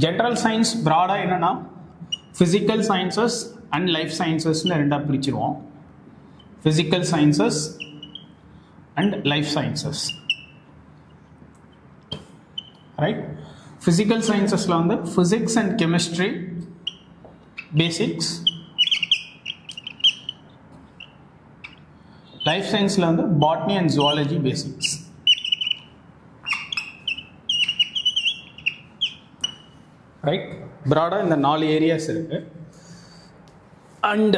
General science ப்ராடாக என்னென்னா physical sciences and life சயின்சஸ்னு ரெண்டாக பிரிச்சிருவோம். Physical sciences and life sciences, right? Physical சயின்சஸில் வந்து physics and chemistry basics, life சயின்ஸில் வந்து botany and zoology basics. Right? ப்ராடாக இந்த 4 ஏரியாஸ் இருக்கு. அண்ட்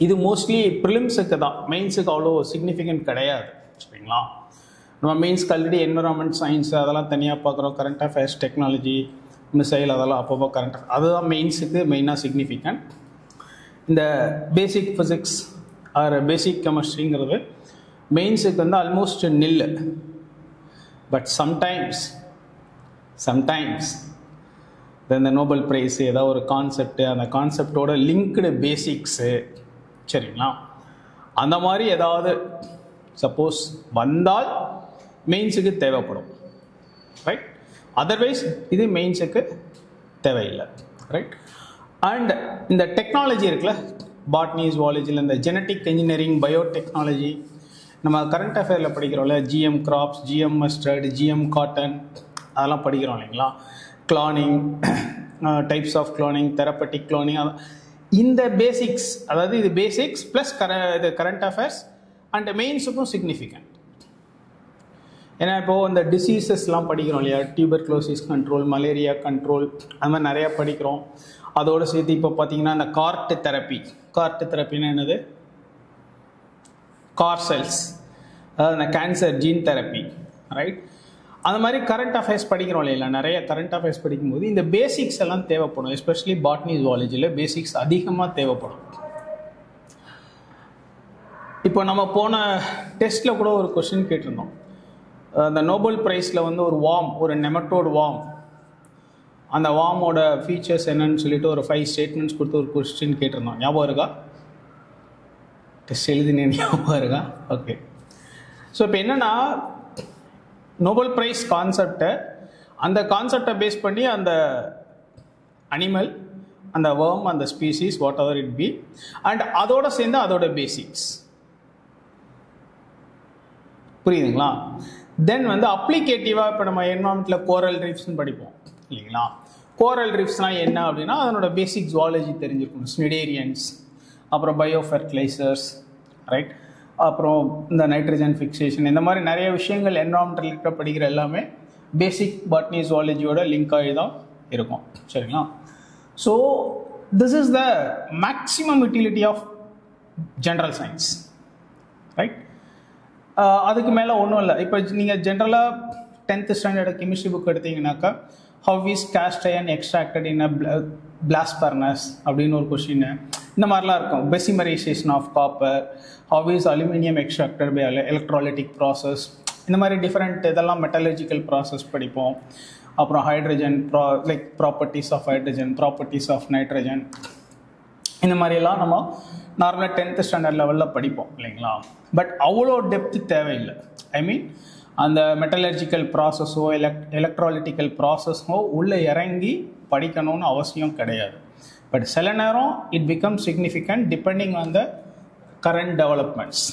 இது மோஸ்ட்லி ப்ரிலிம்ஸுக்கு தான், மெயின்ஸுக்கு அவ்வளோ சிக்னிஃபிகண்ட் கிடையாது. சரிங்களா? நம்ம மெயின்ஸ்க்கு ஆல்ரெடி என்விரான்மெண்ட் சயின்ஸ் அதெல்லாம் தனியாக பார்க்குறோம். கரண்ட் அஃபேர்ஸ், டெக்னாலஜி, மிசைல் அதெல்லாம் அப்பப்போ கரண்ட் அதுதான் மெயின்ஸுக்கு மெயினாக சிக்னிஃபிகண்ட். இந்த பேசிக் ஃபிசிக்ஸ் ஆர் பேசிக் கெமிஸ்ட்ரிங்கிறது மெயின்ஸுக்கு வந்து ஆல்மோஸ்ட் நில். பட் சம்டைம்ஸ் இந்த நோபல் ப்ரைஸ் ஏதாவது ஒரு கான்செப்ட், அந்த கான்செப்டோட லிங்க்டு பேசிக்ஸு, சரிங்களா, அந்த மாதிரி ஏதாவது சப்போஸ் வந்தால் மெயின்ஸுக்கு தேவைப்படும். ரைட்? அதர்வைஸ் இது மெயின்ஸுக்கு தேவையில்லை. ரைட்? அண்ட் இந்த டெக்னாலஜி இருக்குல்ல, பாட்னி ஜுவாலஜியில் இந்த ஜெனட்டிக் இன்ஜினியரிங், பயோடெக்னாலஜி, நம்ம கரண்ட் அஃபேரில் படிக்கிறோம்ல, GM crops, GM mustard, GM cotton, அதெல்லாம் படிக்கிறோம் இல்லைங்களா? Cloning, types of cloning, therapeutic cloning, இந்த பேசிக்ஸ், அதாவது இது பேசிக்ஸ் ப்ளஸ் இது கரண்ட் அஃபேர்ஸ் அண்ட் மெயின்ஸுக்கும் சிக்னிஃபிகண்ட். ஏன்னா இப்போது இந்த டிசீசஸ்லாம் படிக்கிறோம் இல்லையா, டியூபர்குலோசிஸ் கண்ட்ரோல், மலேரியா கண்ட்ரோல், அது மாதிரி நிறையா படிக்கிறோம். அதோடு சேர்த்து இப்போ பார்த்தீங்கன்னா இந்த கார்ட் தெரப்பின்னு என்னது, கார் செல்ஸ், அதாவது இந்த கேன்சர் ஜீன் தெரப்பி, ரைட்? அந்த மாதிரி கரண்ட் அஃபேர்ஸ் படிக்கிறோம் இல்லைங்களா, நிறைய கரண்ட் அஃபேர்ஸ் படிக்கும்போது இந்த பேசிக்ஸ் எல்லாம் தேவைப்படும். எஸ்பெஷலி பாட்னி ஜுவாலஜியில் பேசிக்ஸ் அதிகமாக தேவைப்படும். இப்போ நம்ம போன டெஸ்ட்டில் கூட ஒரு கொஸ்டின் கேட்டிருந்தோம். அந்த நோபல் ப்ரைஸில் வந்து ஒரு வார்ம், ஒரு நெமட்டோட் வார்ம், அந்த வார்மோட ஃபீச்சர்ஸ் என்னன்னு சொல்லிட்டு ஒரு 5 ஸ்டேட்மெண்ட்ஸ் கொடுத்து ஒரு கொஸ்டின் கேட்டிருந்தோம். ஞாபகம் இருக்கா? டெஸ்ட் எழுதினேன், ஞாபகம் இருக்கா? ஓகே. ஸோ இப்போ என்னென்னா, நோபல் ப்ரைஸ் கான்செப்டை, அந்த கான்செப்டை பேஸ் பண்ணி அந்த அனிமல், அந்த வேர்ம், அந்த species, what ever it B, and அதோட சேர்ந்து அதோட பேசிக்ஸ். புரியுதுங்களா? தென் வந்து அப்ளிகேட்டிவாக இப்போ நம்ம என்வரான்மெண்ட்டில் கோரல் ரீஃப்ஸ்ன்னு படிப்போம் இல்லைங்களா? கோரல் ரீஃப்ஸ்னால் என்ன அப்படின்னா அதனோட பேசிக் ஜுவாலஜி தெரிஞ்சிருக்கணும். ஸ்னிடேரியன்ஸ், அப்புறம் பயோ ஃபெர்டிலைசர்ஸ், ரைட்? அப்புறம் இந்த நைட்ரஜன் ஃபிக்சேஷன், இந்த மாதிரி நிறைய விஷயங்கள் என்வரான்மெண்ட் ரிலேட்டட் படிக்கிற எல்லாமே பேசிக் பாட்னி ஜுவாலஜியோட லிங்க் ஆகி தான் இருக்கும். சரிங்களா? So this is the maximum utility of general science, right? அதுக்கு மேலே ஒன்றும் இல்லை. இப்போ நீங்கள் ஜென்ரலாக 10th ஸ்டாண்டர்ட் கெமிஸ்ட்ரி புக் எடுத்தீங்கன்னாக்கா, how is cast iron extracted in a blast furnace அப்படின்னு ஒரு கொஸ்டின், இந்த மாதிரிலாம் இருக்கும். Bessemerisation of copper, how is aluminium extracted by electrolytic process, இந்த மாதிரி டிஃப்ரெண்ட் இதெல்லாம் மெட்டலர்ஜிக்கல் ப்ராசஸ் படிப்போம். அப்புறம் hydrogen properties of hydrogen, properties of nitrogen, இந்த மாதிரிலாம் நம்ம நார்மலாக 10th ஸ்டாண்டர்ட் லெவலில் படிப்போம் இல்லைங்களா? பட் அவ்வளோ டெப்த்து தேவையில்லை. ஐ மீன் அந்த மெட்டலர்ஜிக்கல் ப்ராசஸோ எலக்ட்ராலிட்டிக்கல் ப்ராசஸோ உள்ளே இறங்கி படிக்கணும்னு அவசியம் கிடையாது. பட் சில நேரம் it become significant depending on the current developments.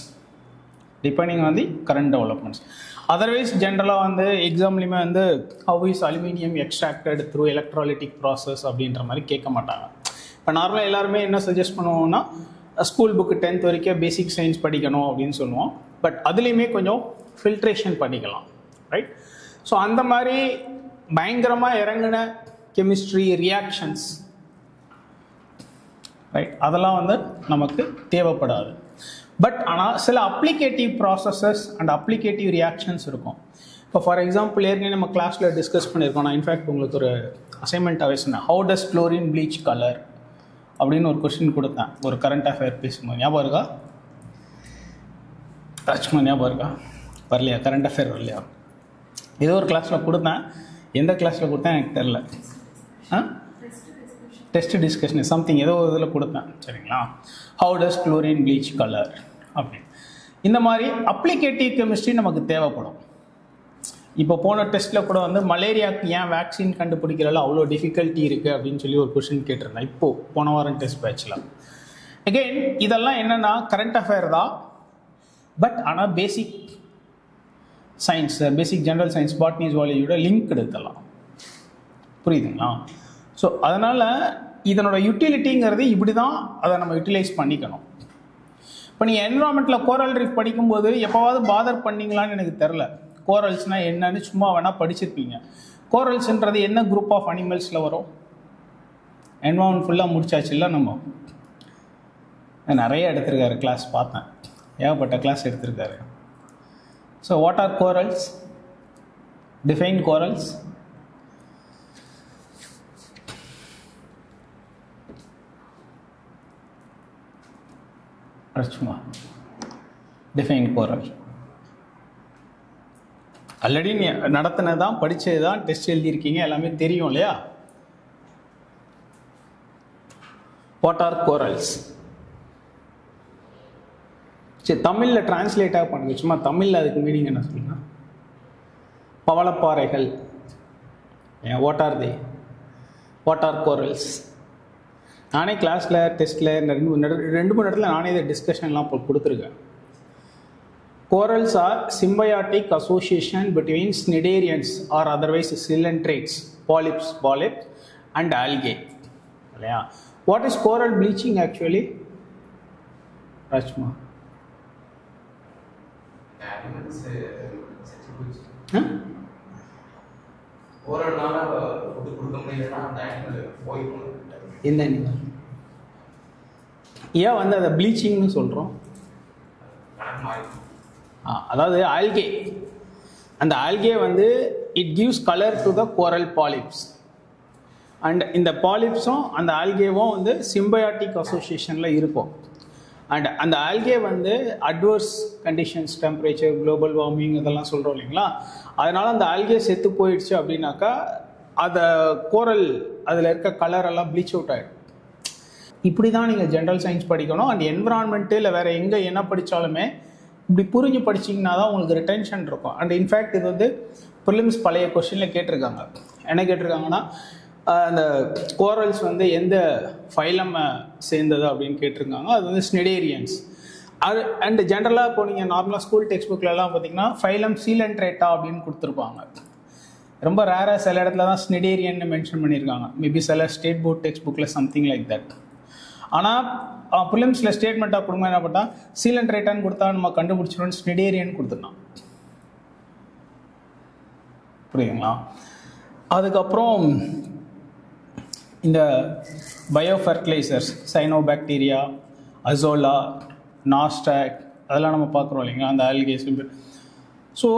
Otherwise ஜென்ரலாக வந்து எக்ஸாம்லேயுமே வந்து have is aluminium extracted through electrolytic process அப்படின்ற மாதிரி கேட்க மாட்டாங்க. இப்போ நார்மலாக எல்லாருமே என்ன சஜஸ்ட் பண்ணுவோம்னா, ஸ்கூல் புக்கு 10th வரைக்கும் பேசிக் சயின்ஸ் படிக்கணும் அப்படின்னு சொல்லுவோம். பட் அதுலேயுமே கொஞ்சம் ஃபில்ட்ரேஷன் பண்ணிக்கலாம், ரைட்? ஸோ அந்த மாதிரி பயங்கரமாக இறங்கின கெமிஸ்ட்ரி ரியாக்ஷன்ஸ், ரைட், அதெல்லாம் வந்து நமக்கு தேவைப்படாது. பட் ஆனால் சில applicative processes and applicative reactions இருக்கும். இப்போ ஃபார் எக்ஸாம்பிள் ஏற்கனவே நம்ம கிளாஸில் டிஸ்கஸ் பண்ணியிருக்கோம். நான் இன்ஃபேக்ட் உங்களுக்கு ஒரு அசைன்மெண்ட்டாகவே சொன்னேன். How does chlorine bleach colour அப்படின்னு ஒரு கொஸ்டின் கொடுத்தேன் ஒரு கரண்ட் அஃபேர் பேசும்போது. ஞாபகம் இருக்கா ராஜ்குமார்? ஞாபகம் இருக்கா? வரலையா? கரண்ட் அஃபேர் வரலையா? ஏதோ ஒரு கிளாஸில் கொடுத்தேன். எந்த கிளாஸில் கொடுத்தேன் எனக்கு தெரில. டெஸ்ட் டிஸ்கஷன் சம்திங் ஏதோ இதில் கொடுத்தேன். சரிங்களா? How does chlorine bleach colour அப்படின்னு. இந்த மாதிரி அப்ளிகேட்டிவ் கெமிஸ்ட்ரி நமக்கு தேவைப்படும். இப்போ போன டெஸ்ட்டில் கூட வந்து மலேரியாவுக்கு ஏன் வேக்சின் கண்டுபிடிக்கிறதுல அவ்வளோ டிஃபிகல்ட்டி இருக்குது அப்படின்னு சொல்லி ஒரு கொஷின் கேட்டிருந்தேன் இப்போது போன வாரம் டெஸ்ட் பேட்சில். அகெயின் இதெல்லாம் என்னென்னா கரண்ட் அஃபேர் தான், பட் ஆனால் பேசிக் சயின்ஸ், பேசிக் ஜென்ரல் சயின்ஸ், பாட்னி ஜுவாலஜியோட லிங்க் எடுக்கலாம். புரியுதுங்களா? ஸோ அதனால் இதனோட யூட்டிலிட்டிங்கிறது இப்படி தான் அதை நம்ம யூட்டிலைஸ் பண்ணிக்கணும். இப்போ நீங்கள் என்விரான்மெண்ட்டில் கோரல் ரீஃப் படிக்கும்போது எப்போவாவது பாதர் பண்ணிங்களான்னு எனக்கு தெரில. கோரல்ஸ்னால் என்னன்னு சும்மா வேணால் படிச்சிருப்பீங்க. கோரல்ஸ்ன்றது என்ன குரூப் ஆஃப் அனிமல்ஸில் வரும்? என்விரான்மெண்ட் ஃபுல்லாக முடிச்சாச்சு இல்லை நம்ம? நிறைய எடுத்திருக்காரு கிளாஸ், பார்த்தேன் ஏகப்பட்ட கிளாஸ் எடுத்திருக்காரு. So what are corals? Define corals. சும்மா டிஃபைன் கோரல் ஆல்ரெடி நீ நடத்தினதான், படித்தது தான், டெஸ்ட் எழுதியிருக்கீங்க, எல்லாமே தெரியும் இல்லையா? What are corals? சரி, தமிழில் டிரான்ஸ்லேட்டாக பண்ணுங்க. சும்மா தமிழில் அதுக்கு மீனிங் என்ன சொல்லுங்க? பவளப்பாறைகள். What are they? What are corals? நானே கிளாஸில் டெஸ்ட்டில் ரெண்டு மூணு இடத்துல நானே இதை டிஸ்கஷன்லாம் கொடுத்துருக்கேன். Corals are symbiotic association between cnidarians or otherwise coelentrates, polyps, and algae. What is coral bleaching actually? Rachma. எந்த அனிமல்? ஏன் வந்து அதை ப்ளீச்சிங்னு சொல்கிறோம்? அதாவது ஆல்கே, அந்த ஆல்கே வந்து it gives colour to the coral polyps. And இந்த பாலிப்ஸும் அந்த ஆல்கேவும் வந்து சிம்பயாட்டிக் அசோசியேஷனில் இருக்கும். அண்ட் அந்த ஆல்கே வந்து adverse conditions, temperature, global warming இதெல்லாம் சொல்கிறோம் இல்லைங்களா? அதனால் அந்த ஆல்கே செத்து போயிடுச்சு அப்படின்னாக்கா அதை கோரல் அதில் இருக்க கலர் எல்லாம் ப்ளீச் அவுட் ஆகிடும். இப்படி தான் நீங்கள் ஜென்ரல் சயின்ஸ் படிக்கணும். அண்ட் என்விரான்மெண்ட்டு இல்லை வேறு எங்கே என்ன படித்தாலுமே இப்படி புரிஞ்சு படிச்சிங்கன்னா தான் உங்களுக்கு ரிட்டென்ஷன் இருக்கும். அண்ட் இன்ஃபேக்ட் இது வந்து ப்ரிலிம்ஸ் பழைய கொஸ்டினில் கேட்டிருக்காங்க. என்ன கேட்டிருக்காங்கன்னா, அந்த கோரல்ஸ் வந்து எந்த ஃபைலம் சேர்ந்தது அப்படின்னு கேட்டிருக்காங்க. அது வந்து ஸ்னிடேரியன்ஸ். அது அண்ட் ஜென்ரலாக இப்போ நீங்கள் நார்மலாக ஸ்கூல் டெக்ஸ்ட் புக்லலாம் பார்த்தீங்கன்னா ஃபைலம் சீலன்ட்ரேட்டா அப்படின்னு கொடுத்துருப்பாங்க. ரொம்ப ரேராக சில இடத்துல தான் ஸ்னிடேரியன்னு மென்ஷன் பண்ணியிருக்காங்க. மேபி சில ஸ்டேட் போர்ட் டெக்ஸ்ட் புக்கில் சம்திங் லைக் தட். ஆனால் ப்ரிலிம்ஸில் ஸ்டேட்மெண்ட்டாக கொடுங்க என்ன பண்ணால் சீலன்ட்ரேட்டான்னு கொடுத்தா நம்ம கண்டுபிடிச்சிடணும், ஸ்னிடேரியன் கொடுத்துடலாம். புரியுதுங்களா? அதுக்கப்புறம் இந்த bio fertilisers, cyanobacteria, azolla, nostoc அதெல்லாம் நம்ம பார்க்குறோம் இல்லைங்களா, அந்த ஆல்கேஸ். ஸோ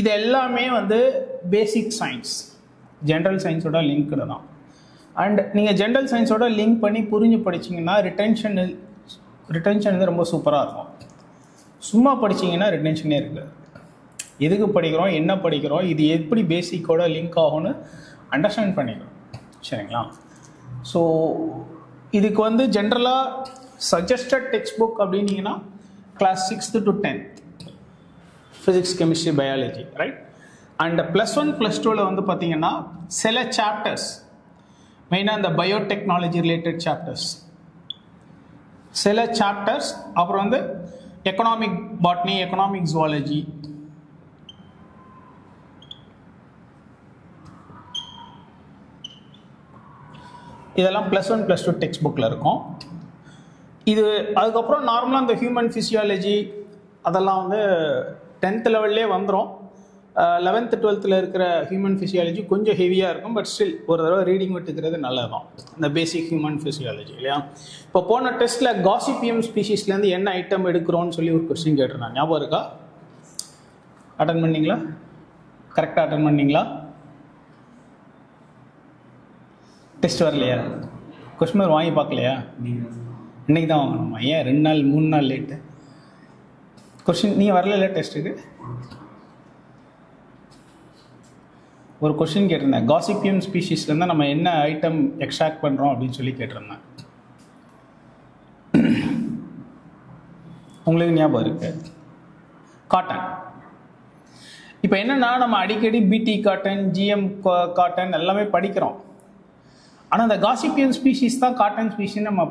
இது எல்லாமே வந்து பேசிக் சயின்ஸ், ஜென்ரல் சயின்ஸோட லிங்க்டு தான். அண்ட் நீங்கள் ஜென்ரல் சயின்ஸோட லிங்க் பண்ணி புரிஞ்சு படிச்சிங்கன்னா ரிட்டென்ஷன் வந்து ரொம்ப சூப்பராக இருக்கும். சும்மா படிச்சிங்கன்னா ரிட்டென்ஷனே இருக்குது. எதுக்கு படிக்கிறோம், என்ன படிக்கிறோம், இது எப்படி பேசிக்கோட லிங்க் ஆகும்னு அண்டர்ஸ்டாண்ட் பண்ணிக்கிறோம். சரிங்களா? ஸோ இதுக்கு வந்து ஜென்ரலாக சஜஸ்டட் டெக்ஸ்ட் புக் அப்படின்னீங்கன்னா class 6th to 10th physics, chemistry, biology, right? And +1 +2ல் வந்து பார்த்தீங்கன்னா சில சாப்டர்ஸ், மெயினாக இந்த பயோடெக்னாலஜி ரிலேட்டட் சாப்டர்ஸ், சில சாப்டர்ஸ், அப்புறம் வந்து எக்கனாமிக் பாட்னி, எக்கனாமிக் ஜுவாலஜி, இதெல்லாம் +1 +2 டெக்ஸ்ட் புக்கில் இருக்கும். இது அதுக்கப்புறம் நார்மலாக இந்த ஹியூமன் ஃபிசியாலஜி அதெல்லாம் வந்து 10th லெவல்லே வந்துடும். 11th 12th இருக்கிற ஹியூமன் ஃபிசியாலஜி கொஞ்சம் ஹெவியாக இருக்கும். பட் ஸ்டில் ஒரு தடவை ரீடிங் விட்டுக்கிறது நல்லதான், இந்த பேசிக் ஹியூமன் ஃபிசியாலஜி இல்லையா? இப்போ போன டெஸ்ட்டில் காசிபியம் ஸ்பீஷீஸ்லேருந்து என்ன ஐட்டம் எடுக்கிறோன்னு சொல்லி ஒரு கொஸ்டின் கேட்டிருந்தாங்க. ஞாபகம் இருக்கா? அட்டன் பண்ணிங்களா? கரெக்டாக அட்டன் பண்ணிங்களா? டெஸ்ட் வரலையா? கொஸ்டின் வாங்கி பார்க்கலையா? இன்றைக்கி தான் வாங்கணுமா? ஏன் 2 நாள் 3 நாள் லேட்டு? கொஸ்டின் நீங்கள் வரல டெஸ்ட்டுக்கு? ஒரு கொஸ்டின் கேட்டிருந்தேன், காசிபியம் ஸ்பீஷீஸ்லேருந்து நம்ம என்ன ஐட்டம் எக்ஸ்ட்ராக்ட் பண்ணுறோம் அப்படின்னு சொல்லி கேட்டிருந்தேன். உங்களுக்கு ஞாபகம் இருக்கு? காட்டன். இப்போ என்னன்னா நம்ம அடிக்கடி பிடி காட்டன், ஜிஎம் காட்டன் எல்லாமே படிக்கிறோம். ஆனால் அந்த காசிப்பியன் ஸ்பீஷீஸ் தான் காட்டன் ஸ்பீஷீஸ் நம்ம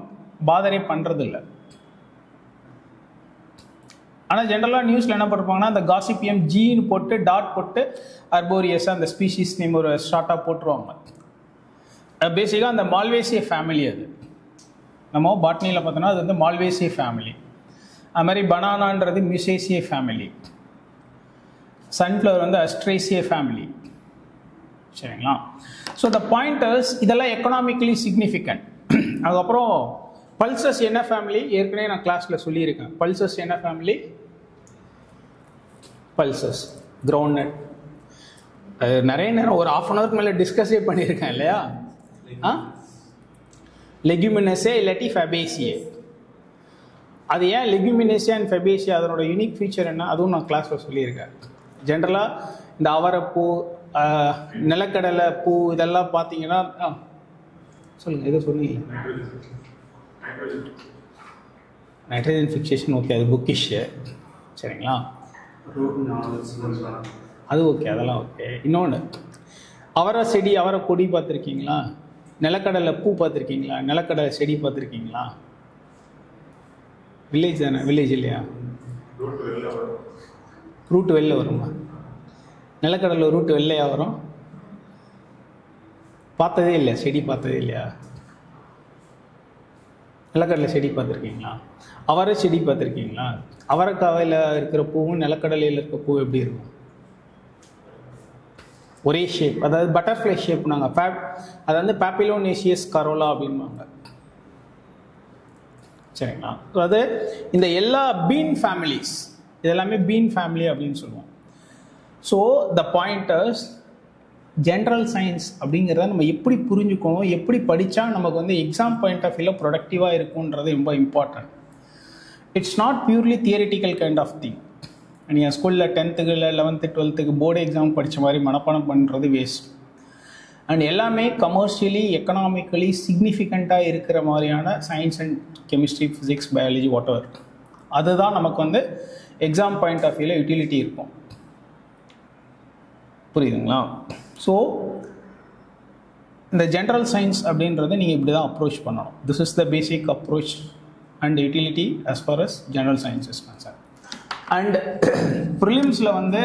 பாதரே பண்ணுறது இல்லை. ஆனால் ஜென்ரலாக நியூஸில் என்ன பண்ணுவாங்கன்னா அந்த காசிப்பியம் ஜீன்னு போட்டு டாட் போட்டு அர்போரியஸாக அந்த ஸ்பீஷீஸ் நேம் ஒரு ஷார்ட்டாக போட்டுருவாங்க. பேசிக்காக அந்த மால்வேசிய ஃபேமிலி. அது நம்ம பாட்னியில் பார்த்தோன்னா அது வந்து மால்வேசிய ஃபேமிலி. அது மாதிரி பனானான்றது மியூசேசிய ஃபேமிலி, சன்ஃப்ளவர் வந்து அஸ்ட்ரேசிய ஃபேமிலி. சரிங்களா? ஸோ த பாயிண்டர்ஸ் இதெல்லாம் எக்கனாமிக்கலி சிக்னிஃபிகண்ட். அதுக்கப்புறம் பல்சஸ் என்ன ஃபேமிலி ஏற்கனவே நான் கிளாஸில் சொல்லியிருக்கேன். பல்சஸ் என்ன ஃபேமிலி? Pulses groundnut. நிறைய நேரம் ஒரு ½ hour மேலே டிஸ்கஸே பண்ணியிருக்கேன் இல்லையா? லெக்யூமினஸே இல்லாட்டி ஃபெபேசியே. அது ஏன் லெக்யூமினேசியா அண்ட் ஃபெபேசியா, அதனோட யூனிக் ஃபீச்சர் என்ன, அதுவும் நான் கிளாஸில் சொல்லியிருக்கேன். ஜென்ரலாக இந்த அவரைப்பூ, நிலக்கடலை பூ இதெல்லாம் பார்த்தீங்கன்னா சொல்லுங்கள், எதோ சொன்னீங்க நைட்ரஜன் ஃபிக்சேஷன். ஓகே, அது புக்கிஷு. சரிங்களா? அது ஓகே, அதெல்லாம் ஓகே. இன்னொன்று அவரை செடி, அவரை கொடி பார்த்துருக்கீங்களா? நிலக்கடலை பூ பார்த்துருக்கீங்களா? நிலக்கடலை செடி பார்த்துருக்கீங்களா? வில்லேஜ் தானே? வில்லேஜ் இல்லையா? ரூட்டு வெளில வருமா? நிலக்கடலை ரூட்டு வெள்ளையா வரும்? பார்த்ததே இல்லை, செடி பார்த்ததே இல்லையா? நிலக்கடலை செடி பார்த்துருக்கீங்களா? அவரை செடி பார்த்துருக்கீங்களா? அவரைக்காவையில் இருக்கிற பூவும் நிலக்கடலையில் இருக்கிற பூ எப்படி இருக்கும்? ஒரே ஷேப், அதாவது பட்டர்ஃப்ளை ஷேப். நாங்கள் அது வந்து பாப்பிலோனேசியஸ் கரோலா அப்படின்வாங்க. சரிங்களா? அது இந்த எல்லா பீன் ஃபேமிலிஸ், இதெல்லாமே பீன் ஃபேமிலி அப்படின்னு சொல்லுவோம். So the pointers general science அப்படிங்கிறத நம்ம எப்படி புரிஞ்சுக்கணும், எப்படி படித்தா நமக்கு வந்து எக்ஸாம் பாயிண்ட் ஆஃப் வியூவில் ப்ரொடக்டிவாக இருக்குன்றது ரொம்ப important. It's not purely theoretical kind of thing. நீங்கள் ஸ்கூலில் 10th 11th 12th board exam படித்த மாதிரி மனப்பாடம் பண்ணுறது வேஸ்ட். அண்ட் எல்லாமே கமர்ஷியலி எக்கனாமிக்கலி சிக்னிஃபிகண்ட்டாக இருக்கிற மாதிரியான science and chemistry, physics, biology, whatever, அதுதான் நமக்கு வந்து எக்ஸாம் பாயிண்ட் ஆஃப் வியூவில் யூட்டிலிட்டி இருக்கும். புரியுதுங்களா? ஸோ இந்த ஜென்ரல் சயின்ஸ் அப்படின்றத நீங்கள் இப்படி தான் அப்ரோச் பண்ணணும். This is the basic approach and utility as far as general science is concern. அண்ட் ப்ரிலிம்ஸில் வந்து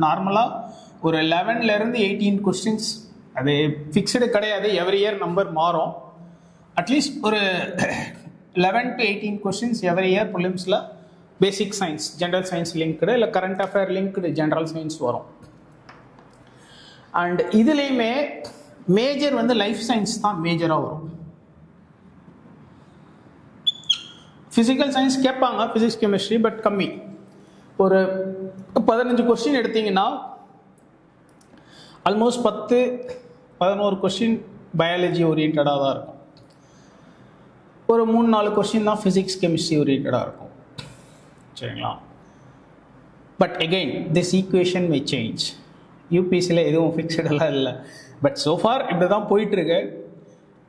நார்மலாக ஒரு 11லேருந்து 18 கொஸ்டின்ஸ், அது ஃபிக்ஸ்டு கிடையாது, எவ்ரி இயர் நம்பர் மாறும். அட்லீஸ்ட் ஒரு 11 to 18 கொஸ்டின்ஸ் எவ்ரி இயர் ப்ரிலிம்ஸில் basic science, general science linked இல்லை current affair linked general science வரும். அண்ட் இதுலேயுமே மேஜர் வந்து லைஃப் சயின்ஸ் தான் மேஜராக வரும். ஃபிசிக்கல் சயின்ஸ் கேட்பாங்க, ஃபிசிக்ஸ் கெமிஸ்ட்ரி, பட் கம்மி. ஒரு 15 கொஸ்டின் எடுத்தீங்கன்னா ஆல்மோஸ்ட் 10-11 கொஸ்டின் பயாலஜி ஓரியன்டாக தான் இருக்கும். ஒரு 3-4 கொஸ்டின் தான் ஃபிசிக்ஸ் கெமிஸ்ட்ரி ஓரியன்டாக இருக்கும். சரிங்களா? But again this equation may change. யூபிஎஸ்சியில் எதுவும் ஃபிக்ஸடெல்லாம் இல்லை. பட் சோஃபார் இப்படி தான் போயிட்டுருக்கு.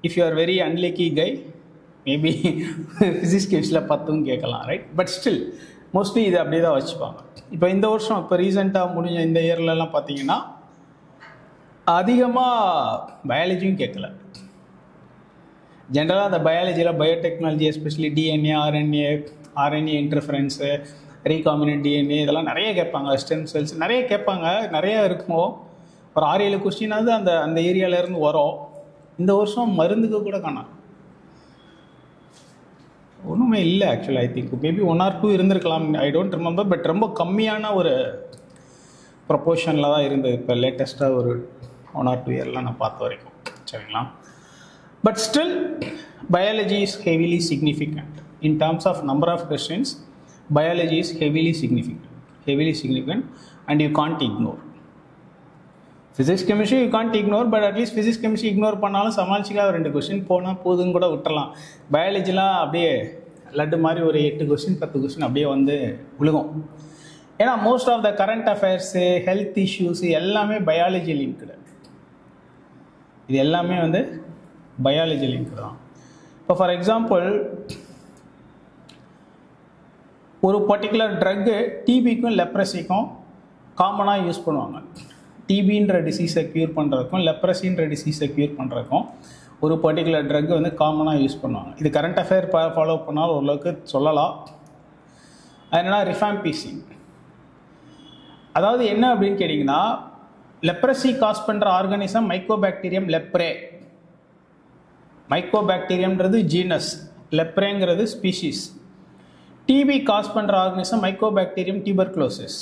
If you are very unlucky guy, maybe physics கெமிஸ்ட்ரியில் 10 கேட்கலாம், ரைட்? பட் ஸ்டில் மோஸ்ட்லி இது அப்படியே தான் வச்சுப்பாங்க. இப்போ இந்த வருஷம், இப்போ ரீசெண்டாக முடிஞ்ச இந்த இயர்லலாம் பார்த்தீங்கன்னா அதிகமாக பயாலஜியும் கேட்கல. ஜென்ரலாக அந்த பயாலஜியில் biotechnology, especially DNA, RNA interference, recombinant DNA இதெல்லாம் நிறைய கேட்பாங்க. ஸ்டெம் செல்ஸ் நிறைய கேட்பாங்க. நிறைய இருக்கும். ஒரு 6-7 கொஸ்டினாவது அந்த அந்த ஏரியாவிலேருந்து வரும். இந்த வருஷம் மருந்துக்கு கூட காணாம், ஒன்றுமே இல்லை. ஆக்சுவலாக ஐ திங்க் மேபி 1 or 2 இருந்திருக்கலாம், ஐ டோன்ட் ரிமெம்பர். பட் ரொம்ப கம்மியான ஒரு ப்ரொப்போர்ஷனில் தான் இருந்தது இப்போ லேட்டஸ்ட்டாக ஒரு 1 or 2 இயர்லாம் நான் பார்த்த வரைக்கும். சரிங்களா? But still biology is heavily significant in terms of number of questions. Biology is heavily significant and you can't ignore. Physics chemistry you can't ignore, but at least physics chemistry ignore பண்ணாலும் சமாளிச்சிக்கலாம். 2 question போனால் போதுன்னு கூட விட்டுறலாம். பயாலஜிலாம் அப்படியே லட்டு மாதிரி ஒரு 8 question 10 question அப்படியே வந்து விழுகும். ஏன்னா most of the current affairs, health issues எல்லாமே பயாலஜி லிங்க்டு. இது எல்லாமே வந்து பயாலஜி லிங்க்டு தான். இப்போ ஃபார் எக்ஸாம்பிள் ஒரு பர்டிகுலர் ட்ரக்கு டிபிக்கும் லெப்ரஸிக்கும் காமனாக யூஸ் பண்ணுவாங்க. டிபின்ற டிசீஸை க்யூர் பண்ணுறதுக்கும் லெப்ரஸின்ற டிசீஸை க்யூர் பண்ணுறதுக்கும் ஒரு பர்டிகுலர் ட்ரக் வந்து காமனாக யூஸ் பண்ணுவாங்க. இது கரண்ட் அஃபேர் ஃபாலோ பண்ணால் ஓரளவுக்கு சொல்லலாம். அது என்னன்னா ரிஃபாம்பிசின். அதாவது என்ன அப்படின்னு கேட்டிங்கன்னா, லெப்ரஸி காஸ் பண்ணுற ஆர்கானிசம் மைக்கோபாக்டீரியம் லெப்ரே. மைக்கோபாக்டீரியம்ன்றது ஜீனஸ், லெப்ரேங்கிறது ஸ்பீஷீஸ். டிபி காஸ் பண்ணுற ஆர்கானிசம் மைக்கோபாக்டீரியம் டியூபர்குலோசிஸ்.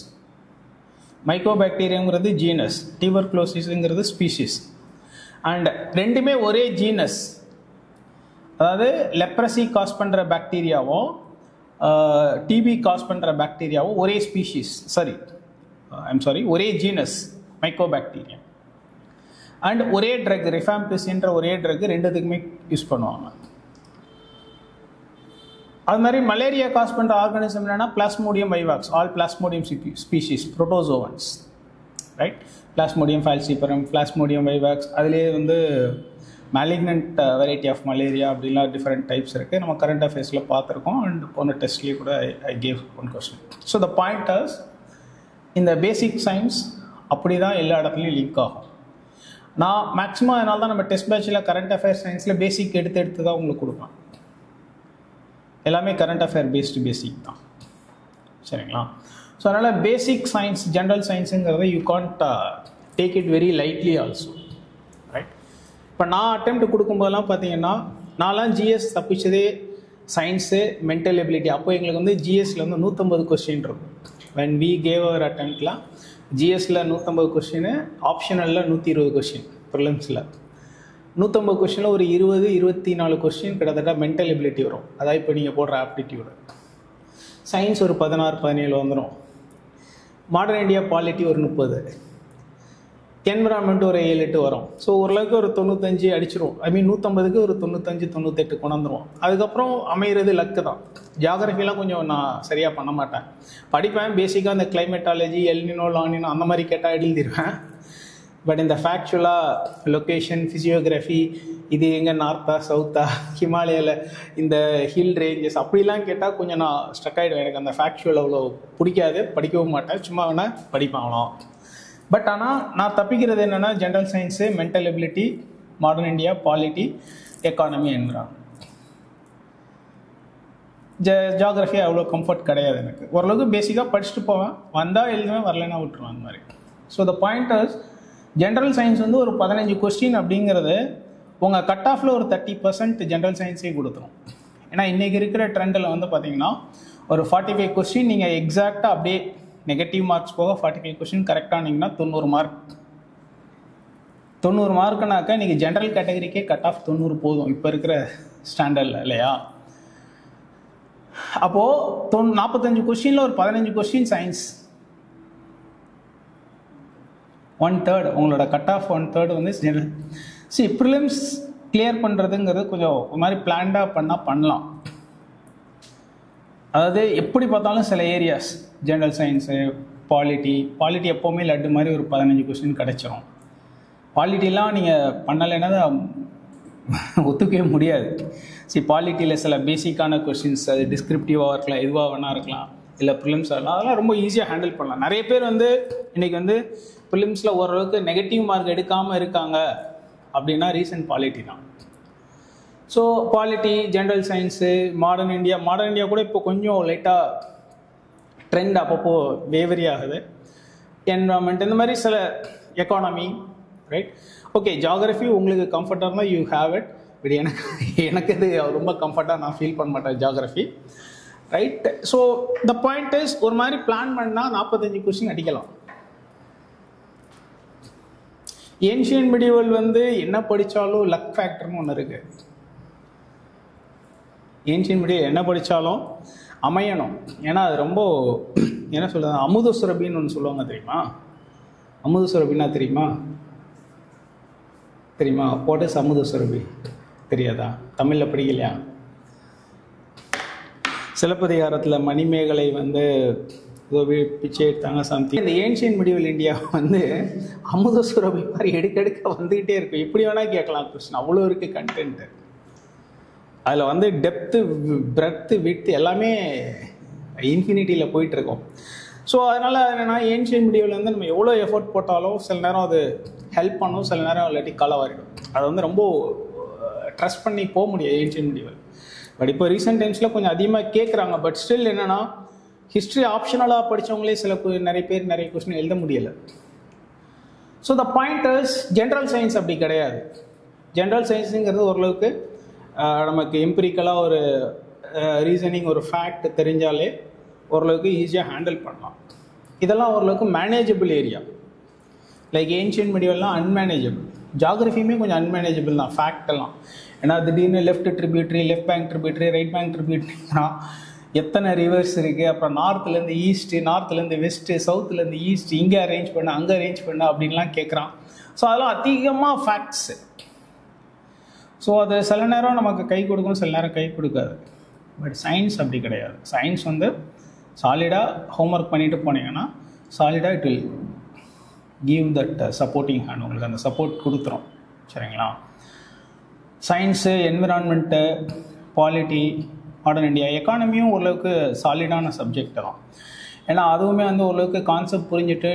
மைக்கோபாக்டீரியம்ங்கிறது ஜீனஸ், டியூபர்குலோசிஸ்ங்கிறது ஸ்பீஷீஸ். அண்ட் ரெண்டுமே ஒரே ஜீனஸ். அதாவது லெப்ரஸி காஸ் பண்ணுற பாக்டீரியாவும் டிபி காஸ் பண்ணுற பாக்டீரியாவும் ஒரே ஸ்பீஷீஸ், ஒரே ஜீனஸ் மைக்கோபாக்டீரியம். அண்ட் ஒரே ட்ரக் ரிஃபாம்பிசின்ற ஒரே ட்ரக் ரெண்டுத்துக்குமே யூஸ் பண்ணுவாங்க. அது மாதிரி மலேரியா காஸ் பண்ணுற ஆர்கானிசம் என்னன்னா plasmodium vivax, all plasmodium species, protozoans, right? Plasmodium falciparum, plasmodium vivax, அதுலேயே வந்து மேலிக்னன்ட் வெரைட்டி ஆஃப் மலேரியா அப்படின்லாம் டிஃப்ரெண்ட் டைப்ஸ் இருக்குது. நம்ம கரண்ட் அஃபேர்ஸில் பார்த்துருக்கோம். அண்ட் போன டெஸ்ட்லேயே கூட I gave one question. So the point is, இந்த பேசிக் சயின்ஸ் அப்படி தான் எல்லா இடத்துலையும் லிங்க் ஆகும். நான் மேக்ஸிமம் அதனால தான் நம்ம டெஸ்ட் பேட்சில் கரண்ட் அஃபேர் சயின்ஸில் பேசிக் எடுத்து தான் உங்களுக்கு கொடுப்பேன். எல்லாமே கரண்ட் அஃபேர் பேசிக் தான், சரிங்களா? ஸோ அதனால் பேசிக் சயின்ஸ், ஜென்ரல் சயின்ஸுங்கிறத you can't take it very lightly also, right? இப்போ நான் அட்டெம்ப்ட் கொடுக்கும்போதெல்லாம் பார்த்தீங்கன்னா, நான்லாம் ஜிஎஸ் தப்பிச்சதே சயின்ஸு, மென்டல் எபிலிட்டி. அப்போ எங்களுக்கு வந்து ஜிஎஸ்சில் வந்து 150 கொஸ்டின் இருக்கும். when we gave our attemptலாம் ஜிஎஸ்சில் 150 கொஸ்டின், ஆப்ஷனலில் 120 கொஸ்டின், ப்ரிலிம்ஸில் 150 கொஸ்டினில் ஒரு 20-24 கொஸ்டின் கிட்டத்தட்ட மென்டல் எபிலிட்டி வரும். அதாவது இப்போ நீங்கள் போடுற ஆப்டிடியூடு. சயின்ஸ் ஒரு 16-17 வந்துடும். மாடர்ன் இந்தியா பாலிட்டி ஒரு 30, என்விரான்மெண்ட் ஒரு 7-8 வரும். ஸோ ஓரளவுக்கு ஒரு 95 அடிச்சிடும். 150க்கு ஒரு 95-98 கொண்டாந்துருவோம். அதுக்கப்புறம் அமைகிறது லக்கு தான். ஜியாகிரஃபிலாம் கொஞ்சம் நான் சரியாக பண்ண மாட்டேன். படிப்பேன் பேசிக்காக இந்த கிளைமேட்டாலஜி, எல்னினோ, லானினோ அந்த மாதிரி கேட்டால் எழுதிடுவேன். பட் இந்த ஃபேக்சுவலாக லொக்கேஷன், ஃபிசியோகிராஃபி, இது எங்கே நார்த்தா சவுத்தா, ஹிமாலயாவில் இந்த ஹில் ரேஞ்சஸ் அப்படிலாம் கேட்டால் கொஞ்சம் நான் ஸ்ட்ரக் ஆகிடுவேன். எனக்கு அந்த ஃபேக்சுவல் அவ்வளோ பிடிக்காது, படிக்கவும் மாட்டேன். சும்மா வேணால் படிப்பேன் அவ்வளோ. பட் ஆனால் நான் தப்பிக்கிறது என்னென்னா general science, mental ability, modern India, polity, economy, environment. Geography அவ்வளோ கம்ஃபர்ட் கிடையாது எனக்கு. ஓரளவுக்கு பேசிக்காக படிச்சுட்டு போவேன், வந்தால் எழுதுவேன், வரலைன்னா விட்டுருவேன் அந்த மாதிரி. So the point is, general science வந்து ஒரு 15 கொஸ்டின் அப்படிங்கிறது உங்கள் கட் ஆஃபில் ஒரு 30% ஜென்ரல் சயின்ஸே கொடுத்துரும். ஏன்னா இன்றைக்கி இருக்கிற ட்ரெண்டில் வந்து பார்த்தீங்கன்னா ஒரு 45 கொஸ்டின் நீங்கள் எக்ஸாக்டாக அப்படியே நெகட்டிவ் மார்க்ஸ் போக 45 கொஸ்டின் கரெக்டானிங்கன்னா 90 மார்க். 90 மார்க்குனாக்கா நீங்கள் ஜென்ரல் கேட்டகரிக்கே கட் ஆஃப் 90 போதும் இப்போ இருக்கிற ஸ்டாண்டர்டில், இல்லையா? அப்போது 45 கொஸ்டினில் ஒரு 15 கொஸ்டின் சயின்ஸ், 1/3 உங்களோட கட் ஆஃப் 1/3 வந்து ஜென்ரல். சரி, ப்ரிலிம்ஸ் கிளியர் பண்ணுறதுங்கிறது கொஞ்சம் ஒரு மாதிரி பிளான்டாக பண்ணலாம். அதாவது எப்படி பார்த்தாலும் சில ஏரியாஸ், ஜென்ரல் சயின்ஸு, பாலிட்டி எப்போவுமே லட்டு மாதிரி ஒரு 15 கொஸ்டின் கிடச்சிரும். பாலிட்டிலாம் நீங்கள் பண்ணலைன்னா தான் ஒத்துக்கவே முடியாது. சரி, பாலிட்டியில் சில பேசிக்கான கொஸ்டின்ஸ், அது டிஸ்கிரிப்டிவாக இருக்கலாம், எதுவாக வேணா இருக்கலாம், இல்லை ப்ரிலிம்ஸ் ஆகலாம், அதெல்லாம் ரொம்ப ஈஸியாக ஹேண்டில் பண்ணலாம். நிறைய பேர் வந்து இன்றைக்கி வந்து ப்ரிலிம்ஸில் ஓரளவுக்கு நெகட்டிவ் மார்க் எடுக்காமல் இருக்காங்க அப்படின்னா ரீசன் பாலிட்டி தான். So polity, general science, modern India கூட இப்போ கொஞ்சம் லைட்டாக ட்ரெண்ட் அப்பப்போ வேவரி ஆகுது. என்விரான்மெண்ட், இந்த மாதிரி சில எக்கானமி, ரைட்? ஓகே, ஜியாகிரஃபி உங்களுக்கு கம்ஃபர்ட்டாக இருந்தால் யூ ஹேவ் இட். பட் எனக்கு இது ரொம்ப கம்ஃபர்ட்டாக நான் ஃபீல் பண்ண மாட்டேன் geography, right? So the point is, ஒரு மாதிரி பிளான் பண்ணால் 45 கொஸ்டின் அடிக்கலாம். ஏன்ஷியன் மெடிவல் வந்து என்ன படித்தாலும் லக் ஃபேக்டர்னு ஒன்று இருக்குது. ஏன்ஷியன் மெடிவல் என்ன படித்தாலும் அமையணும். ஏன்னா அது ரொம்ப என்ன சொல்கிறது, அமுத சுரபின்னு ஒன்று சொல்லுவாங்க, தெரியுமா? அமுத சுரபின்னா தெரியுமா? வாட் இஸ் அமுத சுரபி? தெரியாதா? தமிழில் படிக்கலையா? சிலப்பதிகாரத்தில் மணிமேகலை வந்து ஏதோ பிச்சை எடுத்தாங்க சம்திங். இந்த ஏன்ஷியன் மெடிவல் இந்தியா வந்து அமுத சுரபி மாதிரி எடுக்க வந்துக்கிட்டே இருக்கும். எப்படி வேணால் கேட்கலாம் கொஸ்டின், அவ்வளோ இருக்குது கண்டென்ட்டு. அதில் வந்து டெப்த்து, பிரெத்து, விட்த்து எல்லாமே இன்ஃபினிட்டியில் போயிட்டுருக்கோம். ஸோ அதனால் என்னென்னா ஏன்ஷியன் மீடியாவிலேருந்து நம்ம எவ்வளோ எஃபோர்ட் போட்டாலும் சில நேரம் அது ஹெல்ப் பண்ணும், சில நேரம் இல்லாட்டி காலவாரிடும். அதை வந்து ரொம்ப ட்ரஸ்ட் பண்ணி போக முடியாது ஏன்ஷியன் மீடியாவில். பட் இப்போ ரீசெண்ட் டைம்ஸில் கொஞ்சம் அதிகமாக கேட்குறாங்க. பட் ஸ்டில் என்னென்னா ஹிஸ்ட்ரி ஆப்ஷனலாக படித்தவங்களே நிறைய பேர் நிறைய கொஸ்டின் எழுத முடியலை. So the point is general science அப்படி கிடையாது. ஜென்ரல் சயின்ஸுங்கிறது ஓரளவுக்கு நமக்கு எம்பிரிக்கலாக ஒரு ரீசனிங் ஒரு ஃபேக்ட் தெரிஞ்சாலே ஓரளவுக்கு ஈஸியாக ஹேண்டில் பண்ணலாம். இதெல்லாம் ஓரளவுக்கு மேனேஜபிள் ஏரியா. லைக் ஏன்ஷியன் மீடியாவெல்லாம் அன்மேனேஜபிள். ஜாகிரஃபியுமே கொஞ்சம் அன்மேனேஜபிள் தான் ஃபேக்ட் எல்லாம். ஏன்னா திடீர்னு left tributary, left bank tributary, right bank ட்ரிபியூட்ரினா எத்தனை ரிவர்ஸ் இருக்குது, அப்புறம் நார்த்துலேருந்து ஈஸ்ட்டு, நார்த்துலேருந்து வெஸ்ட்டு, சவுத்துலேருந்து ஈஸ்ட், இங்கே அரேஞ்ச் பண்ண அங்கே அரேஞ்ச் பண்ண அப்படின்லாம் கேட்குறான். ஸோ அதெல்லாம் அதிகமாக ஃபேக்ட்ஸு. ஸோ அது சில நேரம் நமக்கு கை கொடுக்கும், சில நேரம் கை கொடுக்காது. பட் சயின்ஸ் அப்படி கிடையாது. சயின்ஸ் வந்து சாலிடாக ஹோம்ஒர்க் பண்ணிட்டு போனீங்கன்னா சாலிடாக it will give that supporting hand. உங்களுக்கு அந்த சப்போர்ட் கொடுத்துரும். சரிங்களா? Science, environment, polity, modern India, எக்கானமியும் ஓரளவுக்கு சாலிடான சப்ஜெக்ட் தான். ஏன்னா அதுவுமே வந்து ஓரளவுக்கு கான்செப்ட் புரிஞ்சுட்டு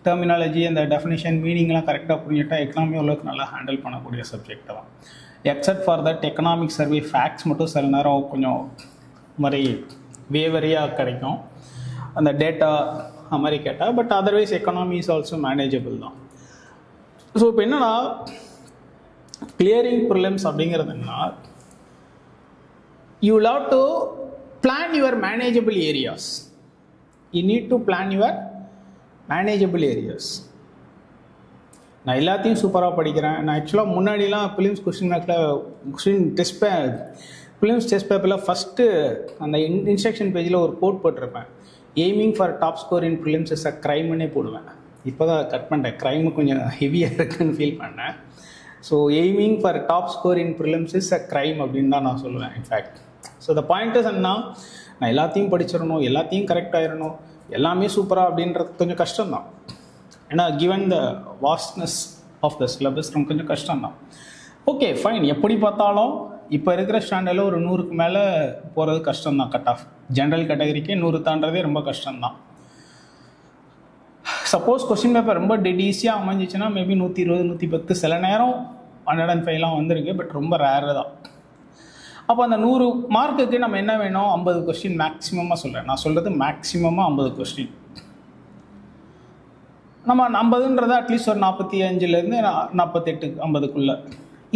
டெர்மினாலஜி அந்த டெஃபினிஷன் மீனிங்லாம் கரெக்டாக புரிஞ்சுட்டா எக்கனாமி ஓரளவுக்கு நல்லா ஹேண்டில் பண்ணக்கூடிய சப்ஜெக்ட் தான். Except for that economic survey facts மட்டும் சில நேரம் கொஞ்சம் மாதிரி வேவரியாக கிடைக்கும் அந்த டேட்டா அது மாதிரி கேட்டால். But otherwise economy is also manageable தான். ஸோ இப்போ என்னன்னா கிளியரிங் ப்ரிலிம்ஸ் அப்படிங்கிறது என்னன்னா you will have to plan your manageable areas. You need to plan your manageable areas. நான் எல்லாத்தையும் சூப்பராக படிக்கிறேன். நான் ஆக்சுவலாக முன்னாடிலாம் ஃபிலிம்ஸ் ஃபிலிம்ஸ் டெஸ்ட் பேப்பரில் ஃபஸ்ட்டு அந்த இன்ஸ்ட்ரக்ஷன் பேஜில் ஒரு கோட் போட்டிருப்பேன். Aiming for top score in prelims is a க்ரைம்னே போடுவேன். இப்போ தான் கட் பண்ணிட்டேன். க்ரைமு கொஞ்சம் ஹெவியாக இருக்குன்னு ஃபீல் பண்ணேன். So aiming for top score in prelims is a crime அப்படின்னு தான் நான் சொல்லுவேன். In fact so the point is என்ன, நான் எல்லாத்தையும் படிச்சிடணும், எல்லாத்தையும் கரெக்ட் ஆகிடணும், எல்லாமே சூப்பராக அப்படின்றது கொஞ்சம் கஷ்டம்தான். ஏன்னா given the vastness of the syllabus ரொம்ப கொஞ்சம் கஷ்டம்தான். Okay fine. எப்படி பார்த்தாலும் இப்போ இருக்கிற ஸ்டாண்டர்டில் ஒரு 100க்கு மேலே போகிறது கஷ்டம்தான். கட் ஆஃப் ஜென்ரல் கேட்டகரிக்கே 100 தாண்டதே ரொம்ப கஷ்டம்தான். சப்போஸ் கொஸ்டின் பேப்பர் ரொம்ப டெட் ஈஸியாக அமைஞ்சிச்சுன்னா மேபி 120, 110, சில நேரம் 105லாம் வந்திருக்கு. பட் ரொம்ப ரேரு தான். அப்போ அந்த 100 மார்க்குக்கு நம்ம என்ன வேணும்? 50 கொஸ்டின் மேக்ஸிமமாக சொல்கிறேன். நான் சொல்கிறது மேக்ஸிமமாக 50 கொஸ்டின். நம்ம 50ன்றதை அட்லீஸ்ட் ஒரு 45லேருந்து 48, 50க்குள்ளே.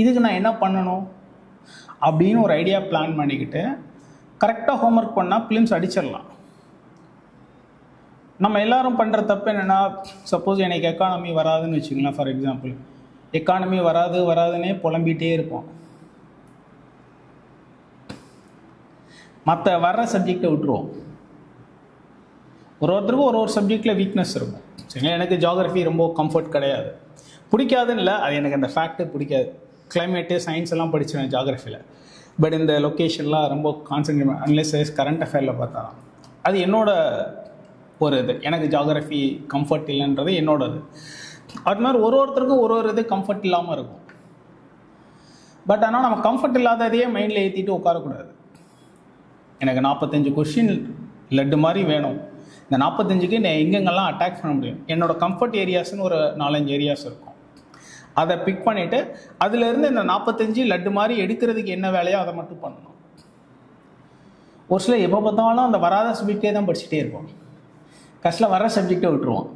இதுக்கு நான் என்ன பண்ணணும் அப்படின்னு ஒரு ஐடியா பிளான் பண்ணிக்கிட்டு கரெக்டாக ஹோம்ஒர்க் பண்ணால் ஃபிலிம்ஸ் அடிச்சிடலாம். நம்ம எல்லாரும் பண்ணுற தப்பு என்னென்னா, சப்போஸ் எனக்கு எக்கானமி வராதுன்னு வச்சுக்கலாம். ஃபார் எக்ஸாம்பிள் எக்கானமி வராதுன்னே புலம்பிகிட்டே இருப்போம். மற்ற வர்ற சப்ஜெக்டை விட்டுருவோம். ஒருத்தருக்கும் ஒரு சப்ஜெக்டில் வீக்னஸ் இருக்கும். சரிங்களா? எனக்கு ஜியாகிரஃபி ரொம்ப கம்ஃபர்ட் கிடையாது. பிடிக்காதுன்னு இல்லை, அது எனக்கு அந்த ஃபேக்ட்டு பிடிக்காது. கிளைமேட்டு, சயின்ஸ் எல்லாம் படிச்சிருவேன் ஜியாகிரஃபியில். பட் இந்த லொக்கேஷன்லாம் ரொம்ப கான்சன்ட்ரேட் அன்லெஸ் கரண்ட் அஃபேரில் பார்த்தா அது என்னோட ஒரு இது. எனக்கு ஜியாகிரஃபி கம்ஃபர்ட் இல்லைன்றது என்னோடது. அது மாதிரி ஒருத்தருக்கும் ஒரு இது கம்ஃபர்ட் இல்லாமல் இருக்கும். பட் ஆனால் நம்ம கம்ஃபர்ட் இல்லாததையே மைண்டில் ஏற்றிட்டு உட்காரக்கூடாது. எனக்கு 45 கொஸ்டின் லட்டு மாதிரி வேணும். இந்த 45க்கு நான் எங்கெங்கெல்லாம் அட்டாக் பண்ண முடியும், என்னோடய கம்ஃபர்ட் ஏரியாஸ்ன்னு ஒரு 4-5 ஏரியாஸ் இருக்கும். அதை பிக் பண்ணிவிட்டு அதிலேருந்து இந்த 45 லட்டு மாதிரி எடுக்கிறதுக்கு என்ன வேலையோ அதை மட்டும் பண்ணணும். ஒரு சில எப்போ பார்த்தாலும் அந்த வராத சப்ஜெக்டே தான் படிச்சுட்டே இருப்போம். கஷ்டில் வர சப்ஜெக்டை விட்டுருவோம்.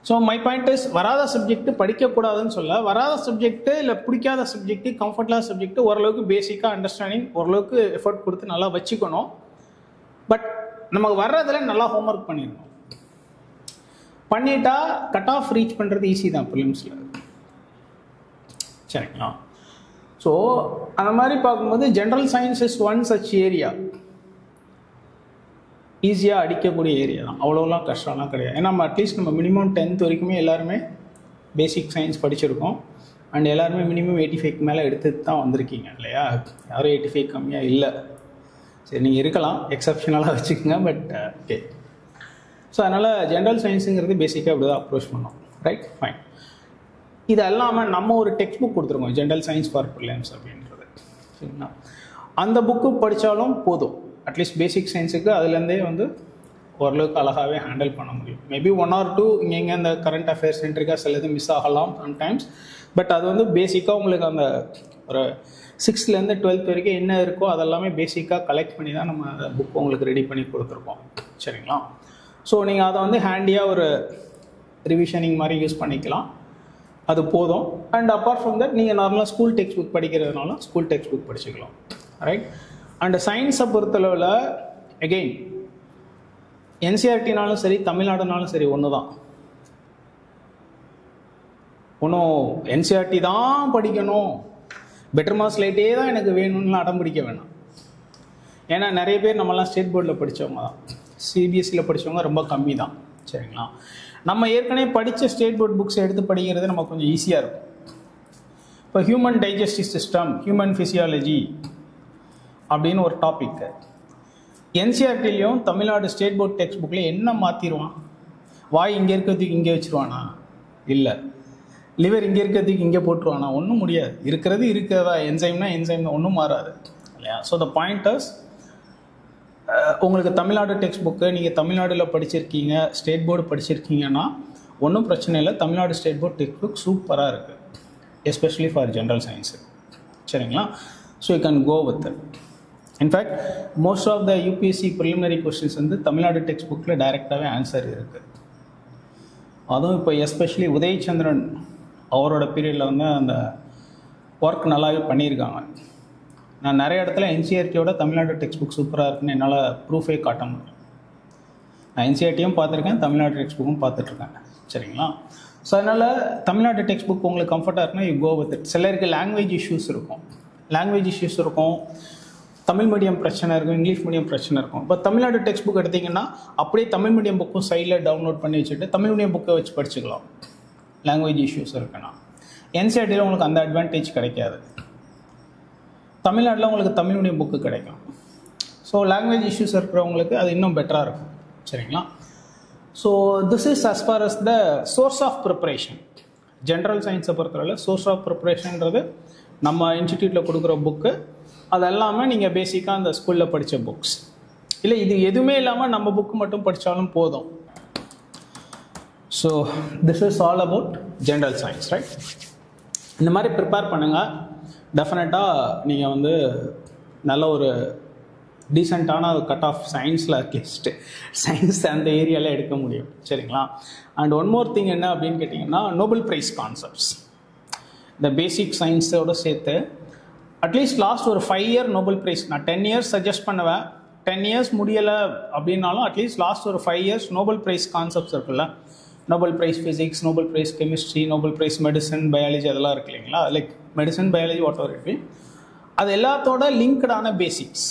ஸோ மை பாயிண்ட் இஸ், வராத சப்ஜெக்ட் படிக்கக்கூடாதுன்னு சொல்ல, வராத சப்ஜெக்ட்டு இல்லை பிடிக்காத சப்ஜெக்ட்டு, கம்ஃபர்ட்லான சப்ஜெக்ட்டு ஓரளவுக்கு பேசிக்காக அண்டர்ஸ்டாண்டிங் ஓரளவுக்கு எஃபர்ட் கொடுத்து நல்லா வச்சுக்கணும். பட் நமக்கு வர்றதில் நல்லா ஹோம்ஒர்க் பண்ணிடணும். பண்ணிட்டா கட் ஆஃப் ரீச் பண்ணுறது ஈஸி தான் ஃபிலிம்ஸில். சரிங்களா? ஸோ அந்த மாதிரி பார்க்கும்போது general science is one such area. ஈஸியாக அடிக்கக்கூடிய ஏரியா தான். அவ்வளோலாம் கஷ்டம்லாம் கிடையாது. ஏன்னா நம்ம அட்லீஸ்ட் நம்ம மினிமம் 10th வரைக்குமே எல்லாருமே பேசிக் சயின்ஸ் படிச்சிருக்கோம். அண்ட் எல்லாருமே மினிமம் 85க்கு மேலே எடுத்துட்டு தான் வந்திருக்கீங்க இல்லையா? யாரும் 85 கம்மியாக இல்லை. சரி, நீங்கள் இருக்கலாம், எக்ஸப்ஷனலாக வச்சுக்கோங்க. But okay. ஸோ அதனால் ஜென்ரல் சயின்ஸுங்கிறது பேசிக்காக அப்படி தான் அப்ரோச் பண்ணோம். Right, fine. இது இல்லாமல் நம்ம ஒரு டெக்ஸ்ட் புக் கொடுத்துருக்கோம், ஜென்ரல் சயின்ஸ் ஃபார் ப்ரிலிம்ஸ் அப்படின்றது. சரிங்களா? அந்த புக்கு படித்தாலும் போதும். அட்லீஸ்ட் பேசிக் சயின்ஸுக்கு அதுலேருந்தே வந்து ஓரளவுக்கு அழகாகவே ஹேண்டில் பண்ண முடியும். மேபி 1 or 2 இங்கே இந்த கரண்ட் அஃபேர்ஸ் சென்ட்ரிக்காக சில இது மிஸ் ஆகலாம் சம்டைம்ஸ். பட் அது வந்து பேசிக்காக உங்களுக்கு அந்த ஒரு 6th-லேருந்து 12th வரைக்கும் என்ன இருக்கோ அதெல்லாமே பேசிக்காக கலெக்ட் பண்ணி தான் நம்ம புக் உங்களுக்கு ரெடி பண்ணி கொடுத்துருக்கோம். சரிங்களா? ஸோ நீங்கள் அதை வந்து ஹேண்டியாக ஒரு ரிவிஷனிங் மாதிரி யூஸ் பண்ணிக்கலாம், அது போதும். அண்ட் அப்பார்ட் ஃப்ரம் தட் நீங்கள் நார்மலாக ஸ்கூல் டெக்ஸ்ட் புக் படிக்கிறதுனால ஸ்கூல் டெக்ஸ்ட் புக் படிச்சுக்கலாம். ரைட்? அண்ட் சயின்ஸை பொறுத்தளவில் அகெயின் என்சிஆர்டினாலும் சரி தமிழ்நாடுனாலும் சரி ஒன்று தான். ஒன்றும் என்சிஆர்டி தான் படிக்கணும், பெட்டர் மார்க்ஸ் லைட்டே தான் எனக்கு வேணும்னு அடம் பிடிக்க வேணாம். ஏன்னா நிறைய பேர் நம்மலாம் ஸ்டேட் போர்டில் படித்தவங்க தான், சிபிஎஸ்சியில் படித்தவங்க ரொம்ப கம்மி தான். சரிங்களா? நம்ம ஏற்கனவே படித்த ஸ்டேட் போர்ட் புக்ஸ் எடுத்து படிக்கிறது நமக்கு கொஞ்சம் ஈஸியாக இருக்கும். இப்போ human digestive system, human physiology அப்படின்னு ஒரு டாபிக்கு என்சிஆர்டிலையும் தமிழ்நாடு ஸ்டேட் போர்ட் டெக்ஸ்ட் புக்கில் என்ன மாற்றிடுவான்? வாய் இங்கே இருக்கிறதுக்கு இங்கே வச்சுருவானா? இல்லை. லிவர் இங்கே இருக்கிறதுக்கு இங்கே போட்டுருவானா? ஒன்றும் முடியாது. இருக்கிறதா, என்சைம்னா என்சைம் தான், ஒன்றும் மாறாது இல்லையா? ஸோ த பாயிண்டர்ஸ், உங்களுக்கு தமிழ்நாடு டெக்ஸ்ட் புக்கு நீங்கள் தமிழ்நாட்டில் படிச்சிருக்கீங்க, ஸ்டேட் போர்டு படிச்சிருக்கீங்கன்னா ஒன்றும் பிரச்சனை இல்லை. Tamil Nadu state board text book சூப்பராக இருக்குது, எஸ்பெஷலி ஃபார் ஜென்ரல் சயின்ஸு. சரிங்களா? So you can go with it. In fact most of the UPSC preliminary questions வந்து தமிழ்நாடு டெக்ஸ்ட் புக்கில் டைரெக்டாகவே ஆன்சர் இருக்குது. அதுவும் இப்போ எஸ்பெஷலி உதயச்சந்திரன் அவரோட பீரியடில் வந்து அந்த ஒர்க் நல்லாவே பண்ணியிருக்காங்க. நான் நிறைய இடத்துல என்சிஆர்டியோட தமிழ்நாடு டெக்ஸ்ட் புக் சூப்பராக இருக்குன்னு என்னால் ப்ரூஃபே காட்ட முடியும். நான் என்சிஆர்டியும் பார்த்துருக்கேன், தமிழ்நாடு டெக்ஸ்ட் புக்கும் பார்த்துட்ருக்கேன். சரிங்களா? ஸோ அதனால் தமிழ்நாடு டெக்ஸ்ட் புக் உங்களுக்கு கம்ஃபர்ட்டாக இருக்குன்னா யூ கோ வித் இட். சிலருக்கு லாங்குவேஜ் இஷ்யூஸ் இருக்கும், தமிழ் மீடியம் பிரச்சனை இருக்கும், இங்கிலீஷ் மீடியம் பிரச்சனை இருக்கும். இப்போ தமிழ்நாடு டெக்ஸ்ட் புக் எடுத்திங்கன்னா அப்படியே தமிழ் மீடியம் புக்கும் சைடில் டவுன்லோட் பண்ணி வச்சுட்டு தமிழ் மீடியம் புக்கை வச்சு படிச்சுக்கலாம். லாங்குவேஜ் இஷ்யூஸ் இருக்குன்னா என்சிஆர்டியில் உங்களுக்கு அந்த அட்வான்டேஜ் கிடைக்காது. தமிழ்நாட்டில் உங்களுக்கு தமிழ் மீடியம் புக்கு கிடைக்கும். ஸோ லாங்குவேஜ் இஷ்யூஸ் இருக்கிறவங்களுக்கு அது இன்னும் பெட்டராக இருக்கும். சரிங்களா? So this is as far as the source of preparation. General சயின்ஸை பொறுத்தவரை சோர்ஸ் ஆஃப் ப்ரிப்பரேஷன்றது நம்ம இன்ஸ்டிடியூட்டில் கொடுக்குற புக்கு, அது எல்லாமே நீங்கள் பேசிக்காக அந்த ஸ்கூலில் படித்த புக்ஸ். இல்லை இது எதுவுமே இல்லாமல் நம்ம புக்கு மட்டும் படித்தாலும் போதும். So this is all about general science. Right? இந்த மாதிரி ப்ரிப்பேர் பண்ணுங்கள். டெஃபினட்டாக நீங்கள் வந்து நல்ல ஒரு டீசெண்டான கட் ஆஃப் சயின்ஸில் அட்லீஸ்ட் சயின்ஸ் அந்த ஏரியாவில் எடுக்க முடியும். சரிங்களா? அண்ட் ஒன் மோர் திங் என்ன அப்படின்னு கேட்டிங்கன்னா, நோபல் ப்ரைஸ் கான்செப்ட்ஸ் இந்த பேசிக் சயின்ஸோடு சேர்த்து அட்லீஸ்ட் லாஸ்ட் ஒரு 5 year நோபல் ப்ரைஸ், நான் 10 years சஜஸ்ட் பண்ணுவேன், 10 years முடியலை அப்படின்னாலும் அட்லீஸ்ட் லாஸ்ட் ஒரு 5 years நோபல் ப்ரைஸ் கான்செப்ட்ஸ் இருக்குல்ல, Nobel prize physics, Nobel prize chemistry, Nobel prize medicine, biology, அதெல்லாம் இருக்கு இல்லைங்களா? Like medicine, biology, whatever it be, அது எல்லாத்தோட லிங்க்டான பேசிக்ஸ்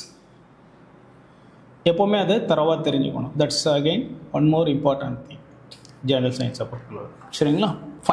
எப்போவுமே அது தரவாக தெரிஞ்சுக்கணும். That's again one more important thing general சயின்ஸை பொறுத்தவரை. சரிங்களா? ஃபைன்.